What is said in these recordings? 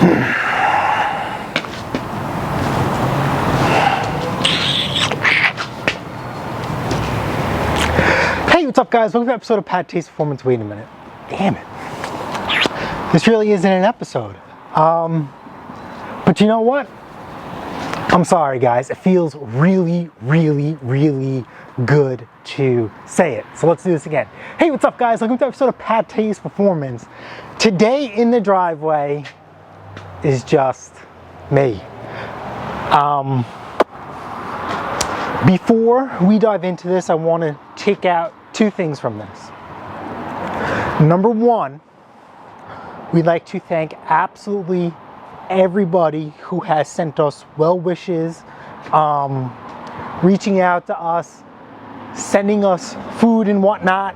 Hey, what's up guys? Welcome to an episode of Pattay's Performance. Wait a minute. Damn it. This really isn't an episode. But you know what? I'm sorry guys. It feels really, really, really good to say it. So let's do this again. Hey, what's up guys? Welcome to an episode of Pattay's Performance. Today in the driveway is just me. Before we dive into this, I want to take out two things from this. Number one, we'd like to thank absolutely everybody who has sent us well wishes, reaching out to us, sending us food and whatnot.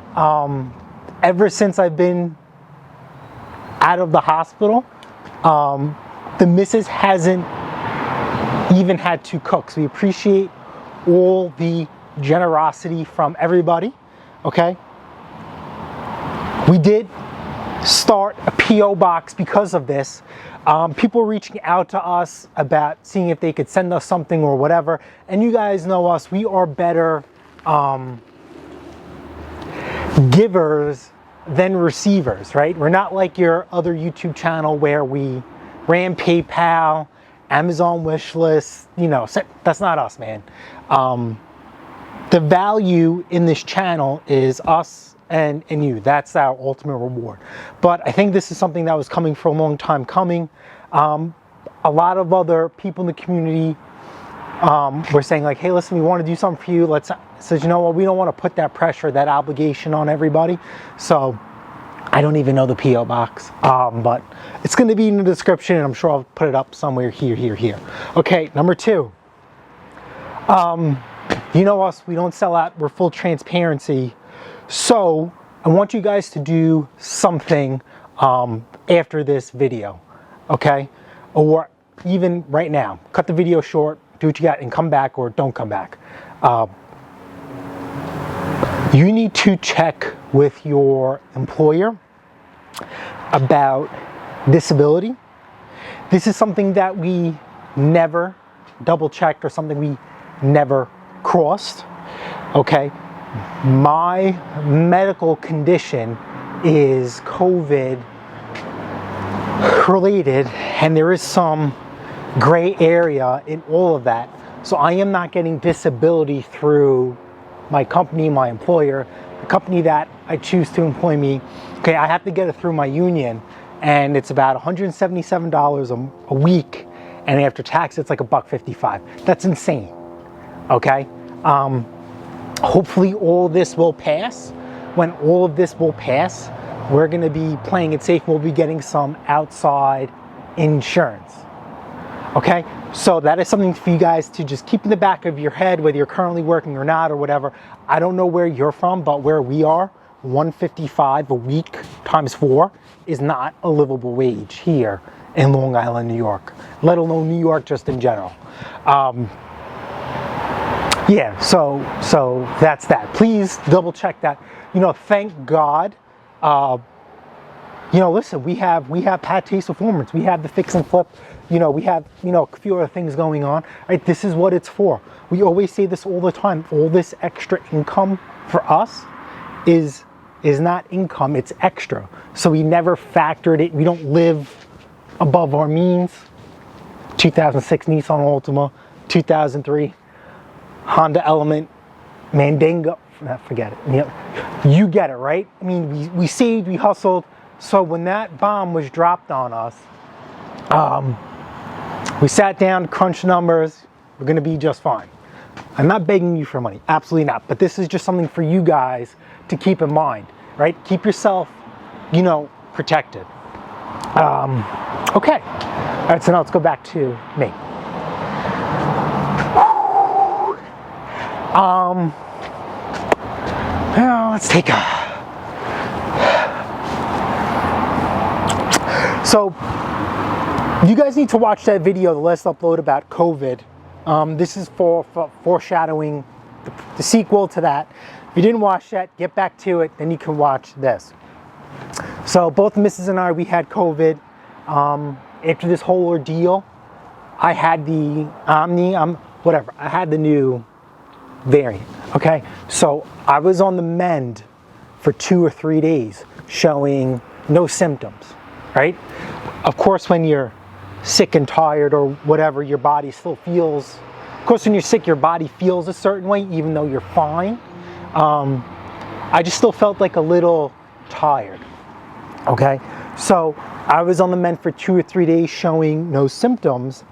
Ever since I've been out of the hospital, the missus hasn't even had to cook. So we appreciate all the generosity from everybody. Okay, we did start a P.O. box because of this. People reaching out to us about seeing if they could send us something or whatever, and you guys know us, we are better givers than receivers, right? We're not like your other YouTube channel where we ran PayPal, Amazon wish list, you know, that's not us, man. The value in this channel is us and you. That's our ultimate reward. But I think this is something that was coming for a long time coming. A lot of other people in the community were saying like, hey, listen, we want to do something for you. Says, you know what, we don't want to put that pressure, that obligation on everybody. So I don't even know the P.O. box, but it's going to be in the description, and I'm sure I'll put it up somewhere here. Okay, number two. You know us, we don't sell out, we're full transparency. So I want you guys to do something after this video, okay? Or even right now, cut the video short, do what you got, and come back or don't come back. You need to check with your employer about disability. This is something that we never double checked or something we never crossed, okay? My medical condition is COVID related, and there is some gray area in all of that. So I am not getting disability through my company, my employer, the company that I choose to employ me. Okay, I have to get it through my union, and it's about $177 a week, and after tax it's like $1.55. That's insane. Okay, hopefully all this will pass. When all of this will pass, we're going to be playing it safe. We'll be getting some outside insurance. Okay, so that is something for you guys to just keep in the back of your head, whether you're currently working or not or whatever. I don't know where you're from, but where we are, $155 a week times 4 is not a livable wage here in Long Island, New York, let alone New York just in general. Yeah, so that's that. Please double check that. You know, thank God. You know, listen, we have Pattay's Performance. We have the fix and flip. You know, we have, you know, a few other things going on. Right? This is what it's for. We always say this all the time. All this extra income for us is not income, it's extra. So we never factored it. We don't live above our means. 2006 Nissan Altima, 2003 Honda Element, Mandingo, forget it. You get it, right? I mean, we saved, we hustled. So when that bomb was dropped on us, we sat down, crunched numbers. We're going to be just fine. I'm not begging you for money, absolutely not. But this is just something for you guys to keep in mind, right? Keep yourself, you know, protected. Okay. All right, so now let's go back to me. Well, let's take a... So, you guys need to watch that video, the last upload about COVID. This is for foreshadowing the sequel to that. If you didn't watch that, get back to it, then you can watch this. So both Mrs. and I, we had COVID. After this whole ordeal, I had the whatever, I had the new variant, okay? So I was on the mend for 2 or 3 days, showing no symptoms, right? Of course, when you're sick and tired or whatever, your body still feels, of course, when you're sick, your body feels a certain way, even though you're fine. I just still felt like a little tired, okay? So I was on the mend for 2 or 3 days showing no symptoms.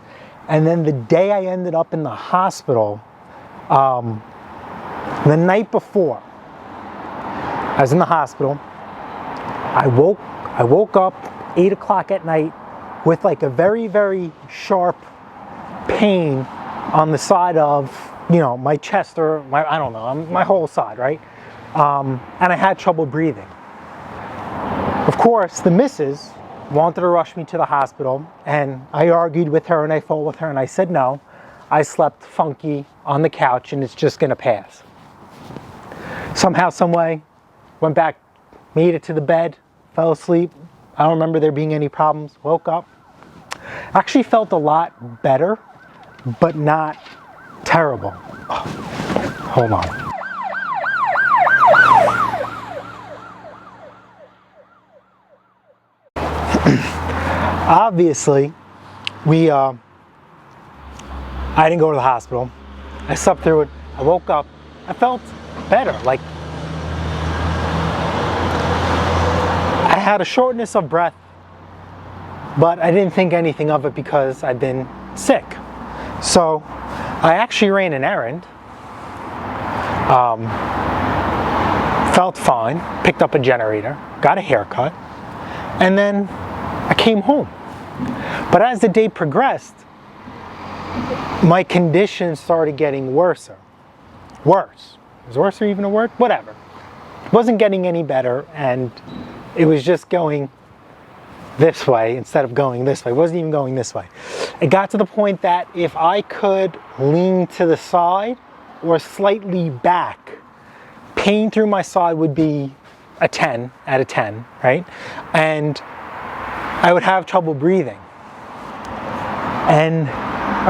And then the day I ended up in the hospital, the night before I was in the hospital, I woke up 8 o'clock at night with like a very, very sharp pain on the side of, you know, my chest or my, I don't know, my whole side, right? And I had trouble breathing. Of course, the missus wanted to rush me to the hospital, and I argued with her and I fought with her and I said no. I slept funky on the couch and it's just gonna pass. Somehow, some way, went back, made it to the bed, fell asleep. I don't remember there being any problems. Woke up. Actually felt a lot better, but not terrible. Oh, hold on. Obviously, I didn't go to the hospital. I slept through it. I woke up. I felt better. Like, I had a shortness of breath, but I didn't think anything of it because I'd been sick. So I actually ran an errand. Felt fine. Picked up a generator. Got a haircut. And then I came home. But as the day progressed, my condition started getting worse. Worse. Is worse even a word? Whatever. It wasn't getting any better, and it was just going this way instead of going this way. It wasn't even going this way. It got to the point that if I could lean to the side or slightly back, pain through my side would be a 10 out of 10, right? And I would have trouble breathing. And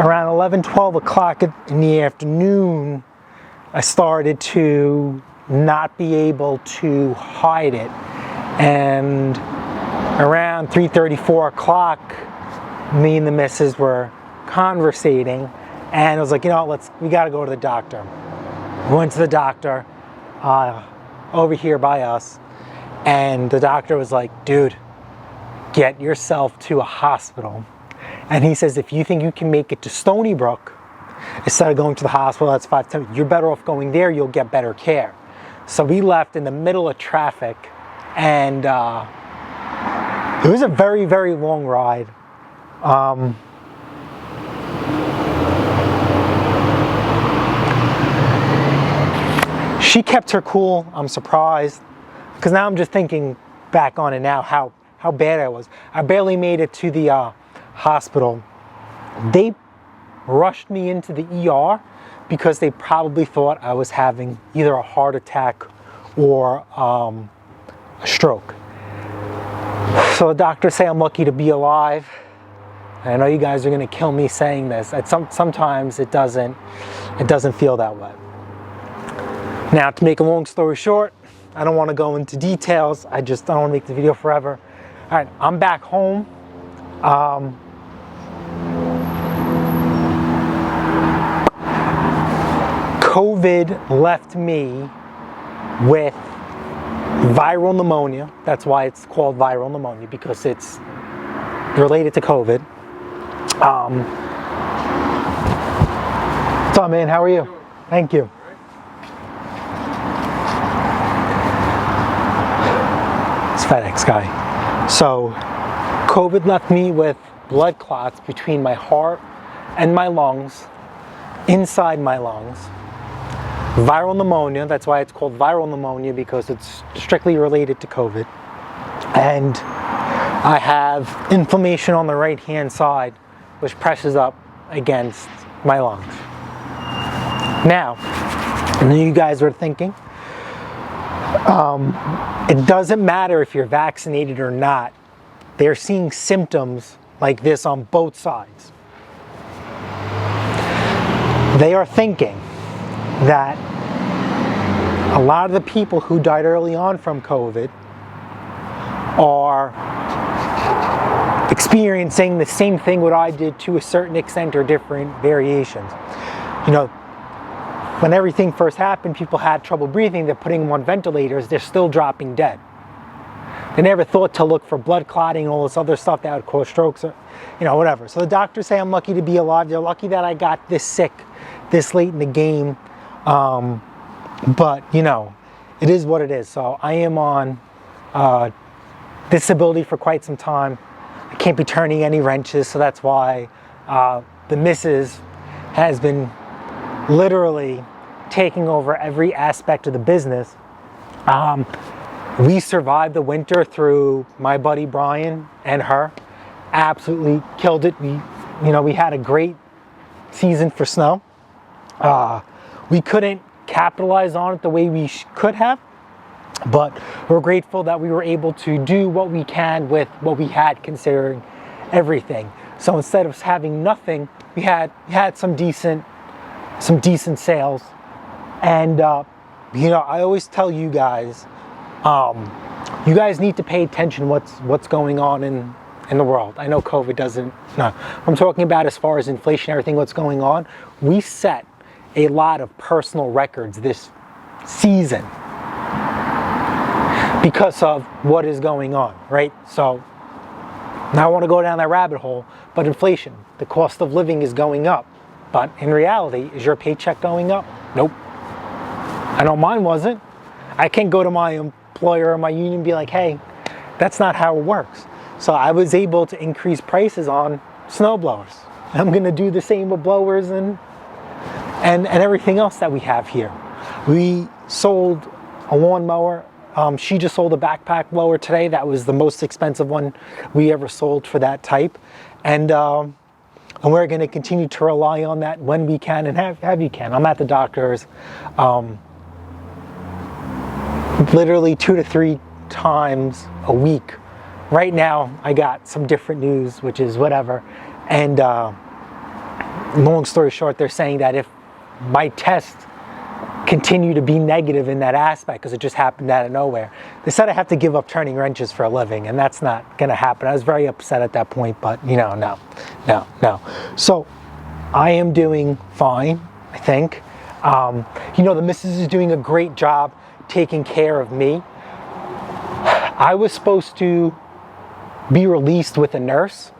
around 11, 12 o'clock in the afternoon, I started to not be able to hide it. And around 3:30, 4 o'clock, me and the missus were conversating, and I was like, you know, we gotta go to the doctor. We went to the doctor over here by us, and the doctor was like, dude, get yourself to a hospital. And he says, if you think you can make it to Stony Brook, instead of going to the hospital, that's 5 times, you're better off going there, you'll get better care. So we left in the middle of traffic, and it was a very, very long ride. She kept her cool. I'm surprised, because now I'm just thinking back on it now, how bad I was. I barely made it to the hospital. They rushed me into the ER because they probably thought I was having either a heart attack or a stroke. So the doctors say I'm lucky to be alive. And I know you guys are going to kill me saying this. Sometimes it doesn't feel that way. Now, to make a long story short, I don't want to go into details. I don't want to make the video forever. All right, I'm back home. COVID left me with viral pneumonia. That's why it's called viral pneumonia, because it's related to COVID. What's up, man? How are you? Thank you. It's FedEx guy. So, COVID left me with blood clots between my heart and my lungs, inside my lungs. Viral pneumonia, that's why it's called viral pneumonia, because it's strictly related to COVID. And I have inflammation on the right-hand side, which presses up against my lungs. Now, I know you guys are thinking, it doesn't matter if you're vaccinated or not they're seeing symptoms like this on both sides. They are thinking that a lot of the people who died early on from COVID are experiencing the same thing what I did to a certain extent or different variations. You know, when everything first happened, people had trouble breathing, they're putting them on ventilators, they're still dropping dead. They never thought to look for blood clotting and all this other stuff that would cause strokes or, you know, whatever. So the doctors say I'm lucky to be alive. They're lucky that I got this sick this late in the game. But, you know, it is what it is. So I am on disability for quite some time. I can't be turning any wrenches, so that's why the missus has been literally taking over every aspect of the business. We survived the winter through my buddy Brian and her. Absolutely killed it. We had a great season for snow. We couldn't capitalize on it the way we could have, but we're grateful that we were able to do what we can with what we had, considering everything. So instead of having nothing, we had some decent sales. And I always tell you guys, you guys need to pay attention what's going on in the world. I know COVID doesn't. No, I'm talking about as far as inflation, everything what's going on. We set a lot of personal records this season because of what is going on, right? So now I want to go down that rabbit hole, but inflation, the cost of living is going up. But in reality, is your paycheck going up? Nope. I know mine wasn't. I can't go to my employer or my union and be like, hey, that's not how it works. So I was able to increase prices on snow blowers. I'm going to do the same with blowers and everything else that we have here. We sold a lawnmower. She just sold a backpack blower today. That was the most expensive one we ever sold for that type. And we're going to continue to rely on that when we can and have you can. I'm at the doctor's literally 2 to 3 times a week. Right now, I got some different news, which is whatever. And long story short, they're saying that if my tests continue to be negative in that aspect, because it just happened out of nowhere, they said I have to give up turning wrenches for a living, and that's not going to happen. I was very upset at that point, but no. So I am doing fine, I think. The missus is doing a great job taking care of me. I was supposed to be released with a nurse.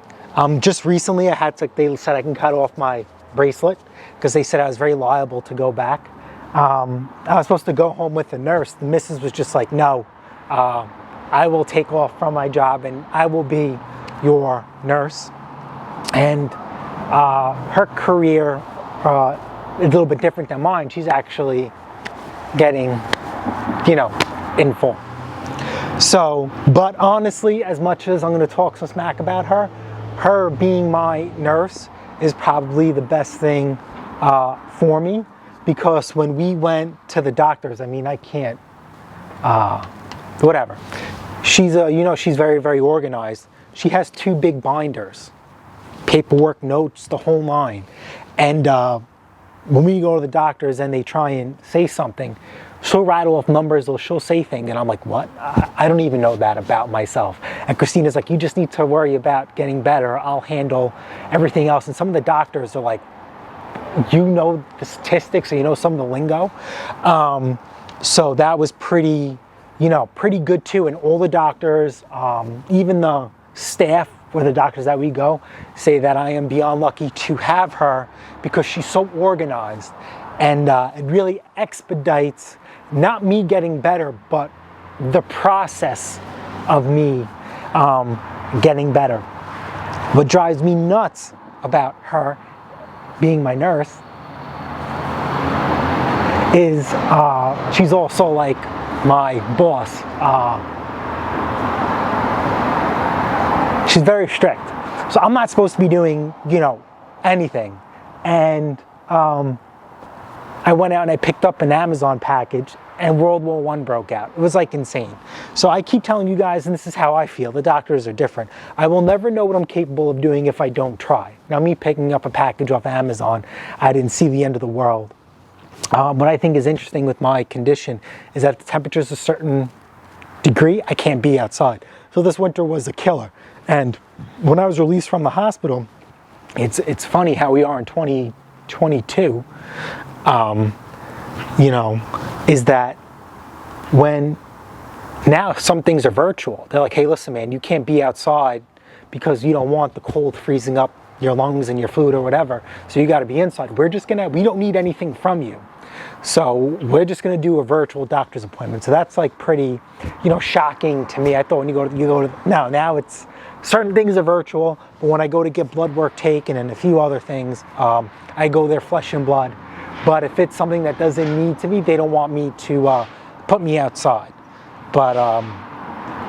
Just recently they said I can cut off my bracelet because they said I was very liable to go back. I was supposed to go home with a nurse. The missus was just like, no, I will take off from my job and I will be your nurse. And her career is a little bit different than mine. She's actually getting, in full. So, but honestly, as much as I'm going to talk some smack about her being my nurse is probably the best thing for me, because when we went to the doctors, I can't, whatever. She's she's very, very organized. She has 2 big binders, paperwork, notes, the whole nine. And when we go to the doctors and they try and say something, she'll rattle off numbers or she'll say things, and I'm like, what? I don't even know that about myself. And Christina's like, you just need to worry about getting better. I'll handle everything else. And some of the doctors are like, you know the statistics, and you know some of the lingo. So that was pretty good too. And all the doctors, even the staff or the doctors that we go, say that I am beyond lucky to have her because she's so organized. And it really expedites not me getting better, but the process of me getting better. What drives me nuts about her being my nurse is she's also like my boss. She's very strict. So I'm not supposed to be doing, anything. And I went out and I picked up an Amazon package, and World War I broke out. It was like insane. So I keep telling you guys, and this is how I feel, the doctors are different. I will never know what I'm capable of doing if I don't try. Now, me picking up a package off Amazon, I didn't see the end of the world. What I think is interesting with my condition is that the temperature is a certain degree, I can't be outside. So this winter was a killer. And when I was released from the hospital, it's funny how we are in 2022, you know, is that when now some things are virtual. They're like, hey, listen, man, you can't be outside because you don't want the cold freezing up your lungs and your fluid or whatever. So you got to be inside. We don't need anything from you. So we're just going to do a virtual doctor's appointment. So that's like pretty, you know, shocking to me. I thought when you go to now it's certain things are virtual, but when I go to get blood work taken and a few other things, I go there flesh and blood. But if it's something that doesn't need to be, they don't want me to put me outside. But,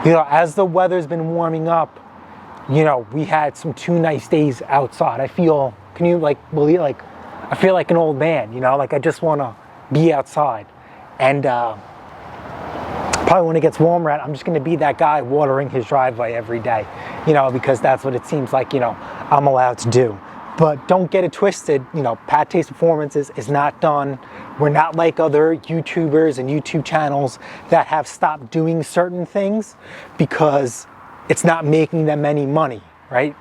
you know, as the weather's been warming up, you know, we had some 2 nice days outside. I feel, can you like believe, like, I feel like an old man, you know, like I just want to be outside. And probably when it gets warmer out, I'm just going to be that guy watering his driveway every day, you know, because that's what it seems like, you know, I'm allowed to do. But don't get it twisted, you know, Pattay's Performances is not done. We're not like other YouTubers and YouTube channels that have stopped doing certain things because it's not making them any money, right?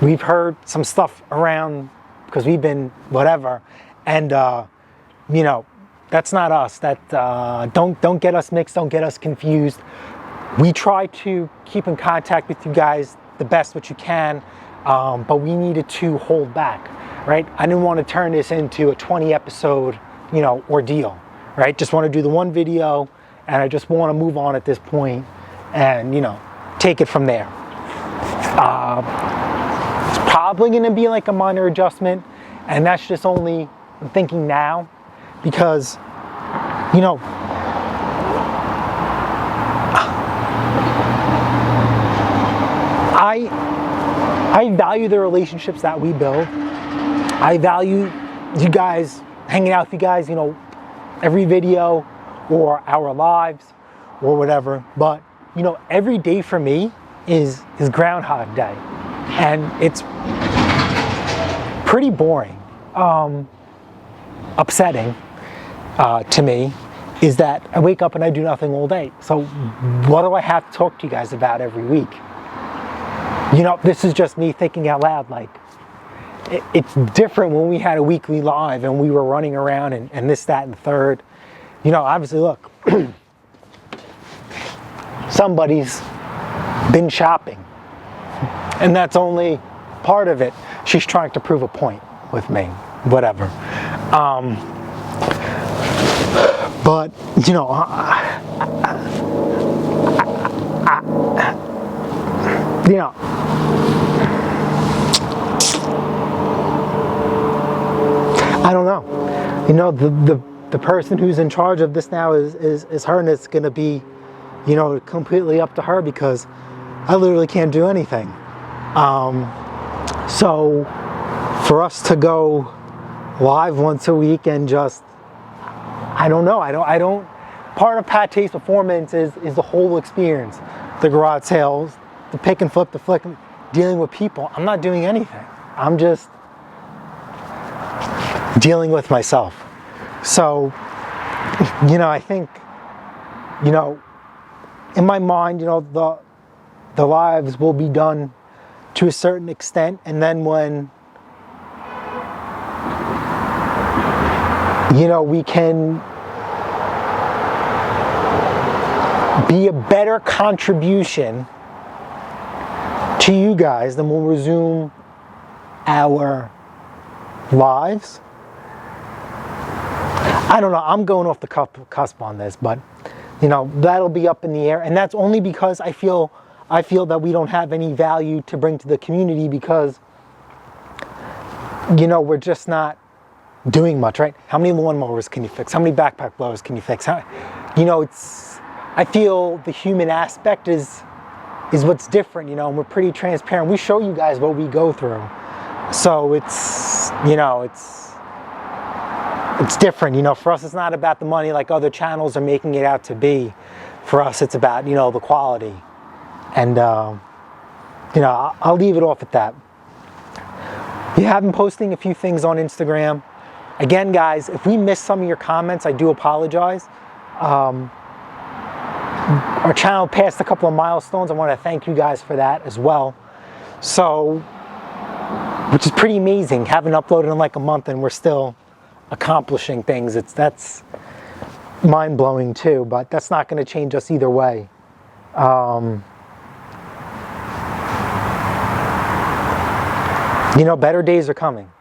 We've heard some stuff around because we've been whatever, and you know, that's not us. That don't get us mixed, don't get us confused. We try to keep in contact with you guys the best what you can. But we needed to hold back, right? I didn't want to turn this into a 20 episode, you know, ordeal, right? Just want to do the one video and I just want to move on at this point and, you know, take it from there. It's probably going to be like a minor adjustment, and that's just only, I'm thinking now, because, you know, I value the relationships that we build. I value you guys, hanging out with you guys, you know, every video or our lives or whatever. But, you know, every day for me is Groundhog Day. And it's pretty boring, upsetting to me, is that I wake up and I do nothing all day. So what do I have to talk to you guys about every week? You know, this is just me thinking out loud, like, it's different when we had a weekly live and we were running around and this, that, and the third. You know, obviously, look, somebody's been shopping, and that's only part of it. She's trying to prove a point with me, whatever. But, you know, you know, I don't know. You know, the person who's in charge of this now is her, and it's going to be, you know, completely up to her because I literally can't do anything. So for us to go live once a week and just, I don't know. I don't. Part of Pattay's Performance is the whole experience, the garage sales, the pick and flip, the flick, dealing with people. I'm not doing anything. I'm just dealing with myself. So, you know, I think, you know, in my mind, you know, the lives will be done to a certain extent, and then when, you know, we can be a better contribution to you guys, then we'll resume our lives. I don't know, I'm going off the cusp on this, but, you know, that'll be up in the air, and that's only because I feel that we don't have any value to bring to the community because, you know, we're just not doing much, right? How many lawnmowers can you fix? How many backpack blowers can you fix? You know, I feel the human aspect is what's different, you know, and we're pretty transparent. We show you guys what we go through. So it's, you know, it's different. You know, for us, it's not about the money like other channels are making it out to be. For us, it's about, you know, the quality. And, you know, I'll leave it off at that. We have been posting a few things on Instagram. Again, guys, if we missed some of your comments, I do apologize. Our channel passed a couple of milestones. I want to thank you guys for that as well. So, which is pretty amazing, having uploaded in like a month and we're still accomplishing things. That's mind-blowing too, but that's not going to change us either way. You know, better days are coming.